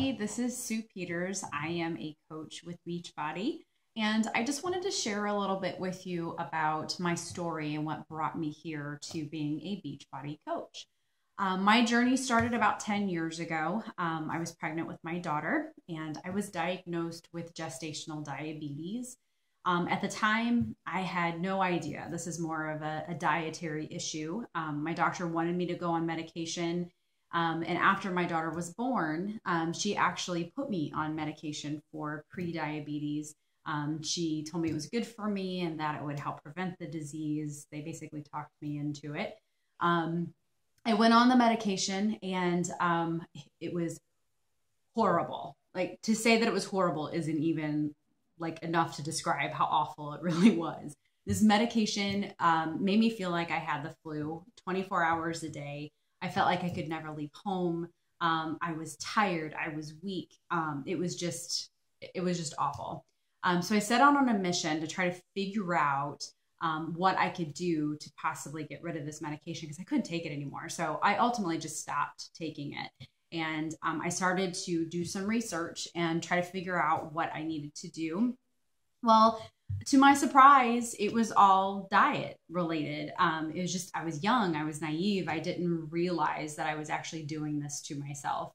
everybody. This is Sue Peters. I am a coach with Beachbody, and I just wanted to share a little bit with you about my story and what brought me here to being a Beachbody coach. My journey started about 10 years ago. I was pregnant with my daughter, and I was diagnosed with gestational diabetes. At the time, I had no idea. This is more of a dietary issue. My doctor wanted me to go on medication. And after my daughter was born, she actually put me on medication for pre-diabetes. She told me it was good for me and that it would help prevent the disease. They basically talked me into it. I went on the medication and it was horrible. Like, to say that it was horrible isn't even like enough to describe how awful it really was. This medication made me feel like I had the flu 24 hours a day. I felt like I could never leave home. I was tired. I was weak. It was just awful. So I set out on a mission to try to figure out what I could do to possibly get rid of this medication because I couldn't take it anymore. So I ultimately just stopped taking it. And I started to do some research and try to figure out what I needed to do. Well, to my surprise, it was all diet related. It was just, I was young, I was naive. I didn't realize that I was actually doing this to myself.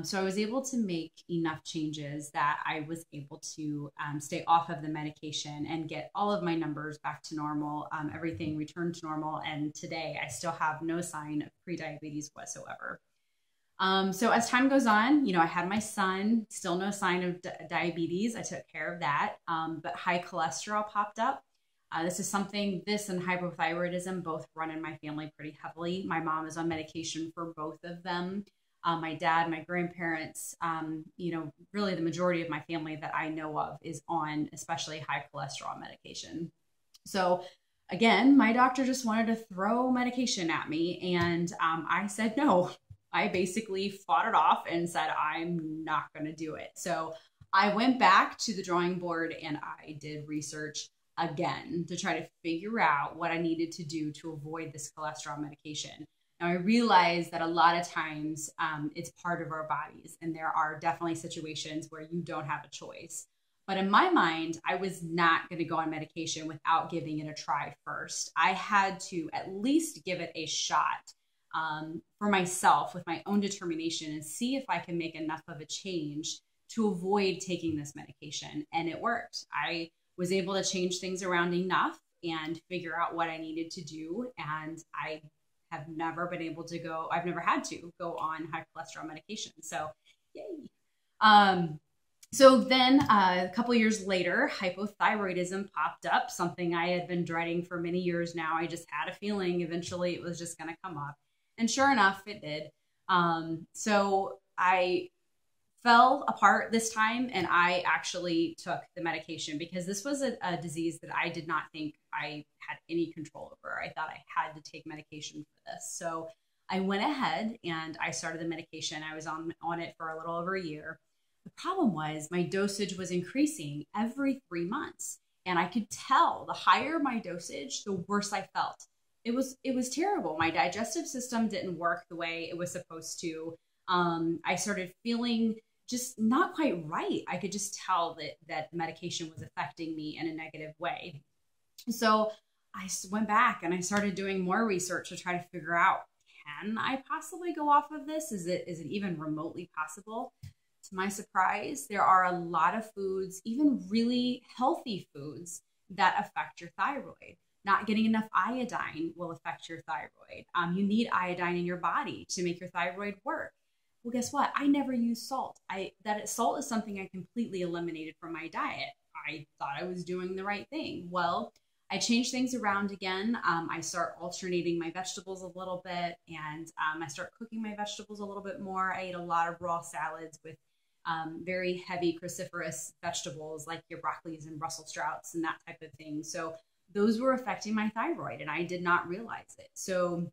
So I was able to make enough changes that I was able to stay off of the medication and get all of my numbers back to normal. Everything returned to normal. And today I still have no sign of prediabetes whatsoever. So as time goes on, I had my son, still no sign of diabetes. I took care of that. But high cholesterol popped up. This and hypothyroidism both run in my family pretty heavily. My mom is on medication for both of them. My dad, my grandparents, really the majority of my family that I know of is on especially high cholesterol medication. So again, my doctor just wanted to throw medication at me, and I said no. I basically fought it off and said, I'm not going to do it. So I went back to the drawing board and I did research again to try to figure out what I needed to do to avoid this cholesterol medication. Now, I realized that a lot of times it's part of our bodies, and there are definitely situations where you don't have a choice. But in my mind, I was not going to go on medication without giving it a try first. I had to at least give it a shot for myself with my own determination and see if I can make enough of a change to avoid taking this medication. And it worked. I was able to change things around enough and figure out what I needed to do. And I have never been able to go, I've never had to go on high cholesterol medication. So yay. So then a couple years later, hypothyroidism popped up, something I had been dreading for many years now. I just had a feeling eventually it was just going to come up. And sure enough, it did. So I fell apart this time, and I actually took the medication because this was a disease that I did not think I had any control over. I thought I had to take medication for this. So I went ahead and I started the medication. I was on it for a little over a year. The problem was my dosage was increasing every 3 months. And I could tell the higher my dosage, the worse I felt. It was terrible. My digestive system didn't work the way it was supposed to. I started feeling just not quite right. I could just tell that medication was affecting me in a negative way. So I went back and I started doing more research to try to figure out, can I possibly go off of this? Is it even remotely possible? To my surprise, there are a lot of foods, even really healthy foods, that affect your thyroid. Not getting enough iodine will affect your thyroid. You need iodine in your body to make your thyroid work. Well, guess what? I never use salt. Salt is something I completely eliminated from my diet. I thought I was doing the right thing. Well, I changed things around again. I start alternating my vegetables a little bit, and I start cooking my vegetables a little bit more. I ate a lot of raw salads with very heavy cruciferous vegetables like your broccolis and Brussels sprouts and that type of thing. So those were affecting my thyroid, and I did not realize it. So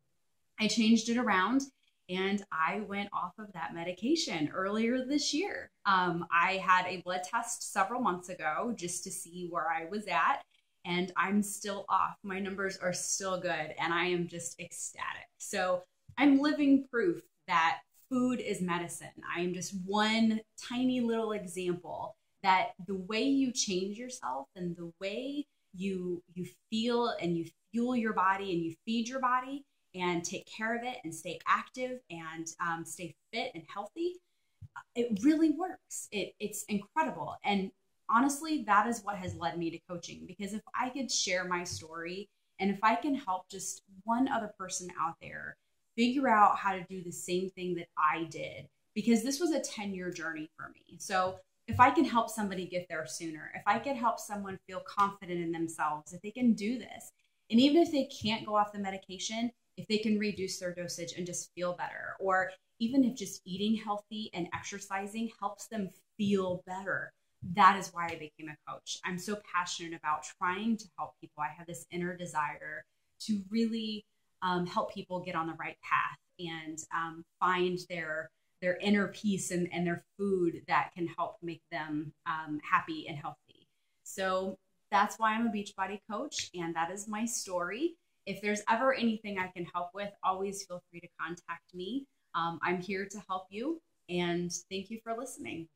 I changed it around, and I went off of that medication earlier this year. I had a blood test several months ago just to see where I was at, and I'm still off. My numbers are still good, and I am just ecstatic. So I'm living proof that food is medicine. I am just one tiny little example that the way you change yourself and the way you feel and you fuel your body and you feed your body and take care of it and stay active and stay fit and healthy, it really works. It's incredible. And honestly, that is what has led me to coaching, because if I could share my story and if I can help just one other person out there figure out how to do the same thing that I did, because this was a 10-year journey for me. So if I can help somebody get there sooner, if I could help someone feel confident in themselves, if they can do this, and even if they can't go off the medication, if they can reduce their dosage and just feel better, or even if just eating healthy and exercising helps them feel better, that is why I became a coach. I'm so passionate about trying to help people. I have this inner desire to really help people get on the right path and find their inner peace and their food that can help make them happy and healthy. So that's why I'm a Beachbody coach, and that is my story. If there's ever anything I can help with, always feel free to contact me. I'm here to help you, and thank you for listening.